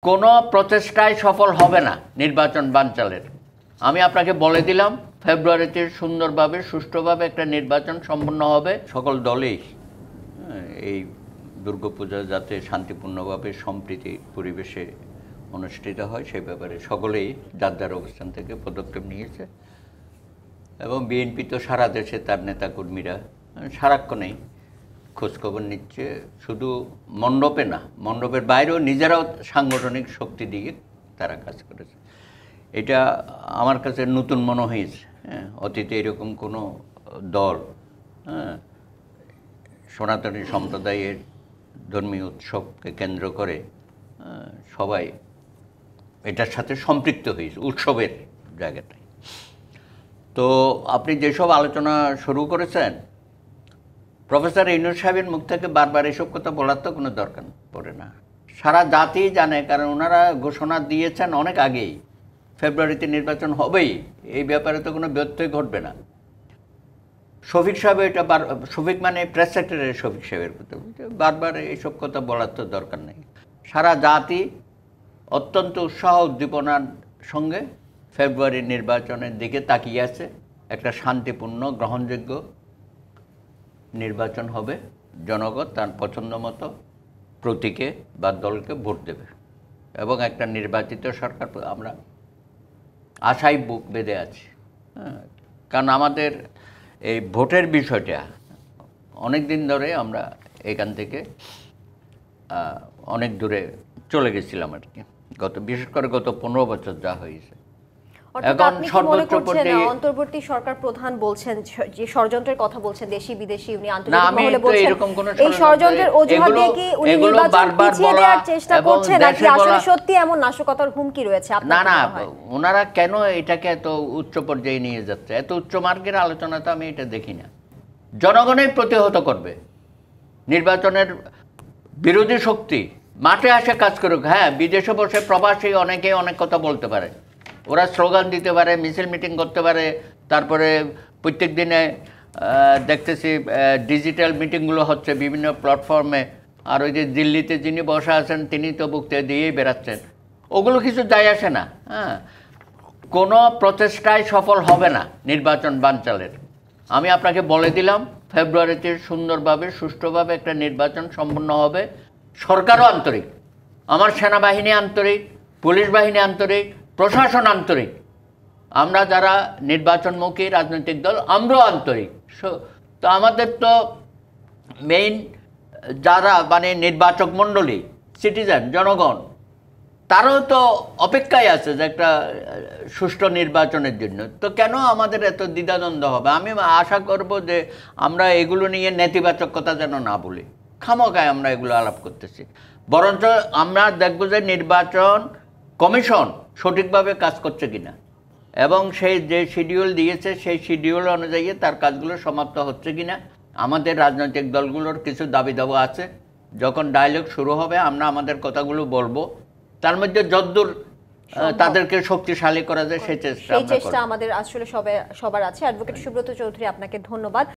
কোনো প্রচেষ্টাই সফল হবে না নির্বাচন বানচালের। আমি আপনাকে বলে দিলাম ফেব্রুয়ারিতে সুন্দরভাবে সুষ্ঠুভাবে একটা নির্বাচন সম্পন্ন হবে। সকল দলেই এই দুর্গাপূজা যাতে শান্তিপূর্ণভাবে সম্প্রীতি পরিবেশে অনুষ্ঠিত হয় সেই ব্যাপারে সকলেই যার যার অবস্থান থেকে পদক্ষেপ নিয়েছে। এবং বিএনপি তো সারা দেশে তার নেতাকর্মীরা সারাক্ষণেই খোঁজখবর নিচ্ছে, শুধু মণ্ডপে না, মণ্ডপের বাইরেও নিজেরাও সাংগঠনিক শক্তি দিয়ে তারা কাজ করেছে। এটা আমার কাছে নতুন মনে হয়েছে। অতীতে এরকম কোনো দল সনাতনী সম্প্রদায়ের ধর্মীয় উৎসবকে কেন্দ্র করে সবাই এটার সাথে সম্পৃক্ত হয়েছে উৎসবের জায়গাটায়। তো আপনি যেসব আলোচনা শুরু করেছেন, প্রফেসর ইউনূস সাহেবের মুখ থেকে বারবার এসব কথা বলার তো কোনো দরকার পড়ে না। সারা জাতি জানে, কারণ ওনারা ঘোষণা দিয়েছেন অনেক আগেই ফেব্রুয়ারিতে নির্বাচন হবেই, এই ব্যাপারে তো কোনো ব্যত্যয় ঘটবে না। শফিক সাহেব এটা শফিক মানে প্রেস সেক্রেটারি শফিক সাহেবের কথা বারবার এইসব কথা বলার তো দরকার নেই। সারা জাতি অত্যন্ত উৎসাহ উদ্দীপনার সঙ্গে ফেব্রুয়ারির নির্বাচনের দিকে তাকিয়ে আছে। একটা শান্তিপূর্ণ গ্রহণযোগ্য নির্বাচন হবে, জনগণ তার পছন্দ মতো প্রতীকে বা দলকে ভোট দেবে এবং একটা নির্বাচিত সরকার আমরা আশায় বুক বেঁধে আছি। কারণ আমাদের এই ভোটের বিষয়টা অনেক দিন ধরে আমরা এখান থেকে অনেক দূরে চলে গেছিলাম আর কি, বিশেষ করে গত 15 বছর যা হয়েছে। এখন সর্বোচ্চ পর্যায়ে অন্তর্বর্তী সরকার প্রধান বলছেন যে ষড়যন্ত্রের কথা বলছেন, দেশি বিদেশি, উনি আন্তর্জাতিক মহলে বলছেন এই ষড়যন্ত্রের অজুহাত দিয়ে কি উনি নির্বাচন পিছিয়ে দেওয়ার চেষ্টা করছেন নাকি আসলে সত্যি এমন নাশকতার হুমকি রয়েছে? না না, ওনারা কেন এটাকে এত উচ্চ পর্যায়ে নিয়ে যাচ্ছে? এত উচ্চ মার্গের আলোচনা তো আমি এটা দেখি না। জনগণই প্রতিহত করবে, নির্বাচনের বিরোধী শক্তি মাঠে আসে কাজ করুক। হ্যাঁ, বিদেশে বসে প্রবাসী অনেকেই অনেক কথা বলতে পারে, ওরা স্লোগান দিতে পারে, মিছিল মিটিং করতে পারে, তারপরে প্রত্যেক দিনে দেখতেছি ডিজিটাল মিটিংগুলো হচ্ছে বিভিন্ন প্ল্যাটফর্মে। আর ওই যে দিল্লিতে যিনি বসা আছেন তিনি তো বক্তৃতা দিয়েই বেড়াচ্ছেন, ওগুলো কিছু যায় আসে না। হ্যাঁ, কোনো প্রচেষ্টাই সফল হবে না নির্বাচন বানচালের। আমি আপনাকে বলে দিলাম ফেব্রুয়ারিতে সুন্দরভাবে সুষ্ঠুভাবে একটা নির্বাচন সম্পন্ন হবে। সরকারও আন্তরিক, আমার সেনাবাহিনী আন্তরিক, পুলিশ বাহিনী আন্তরিক, প্রশাসন আন্তরিক, আমরা যারা নির্বাচনমুখী রাজনৈতিক দল আমরাও আন্তরিক। তো আমাদের তো মেইন যারা মানে নির্বাচক মণ্ডলী, সিটিজেন, জনগণ, তারাও তো অপেক্ষায় আছে যে একটা সুষ্ঠু নির্বাচনের জন্য। তো কেন আমাদের এত দ্বিধাদ্বন্দ্ব হবে? আমি আশা করব যে আমরা এগুলো নিয়ে নেতিবাচক কথা যেন না বলি, খামোখায় আমরা এগুলো আলাপ করতেছি। বরঞ্চ আমরা দেখব যে নির্বাচন কমিশন সঠিকভাবে কাজ করছে কিনা এবং সেই যে শিডিউল দিয়েছে সেই শিডিউল অনুযায়ী তার কাজগুলো সমাপ্ত হচ্ছে কিনা। আমাদের রাজনৈতিক দলগুলোর কিছু দাবি দাবা আছে, যখন ডায়ালগ শুরু হবে আমরা আমাদের কথাগুলো বলবো, তার মধ্যে যদ্দূর তাদেরকে শক্তিশালী করা যায় সেই চেষ্টা আমাদের আসলে সবার আছে। অ্যাডভোকেট সুব্রত চৌধুরী, আপনাকে ধন্যবাদ।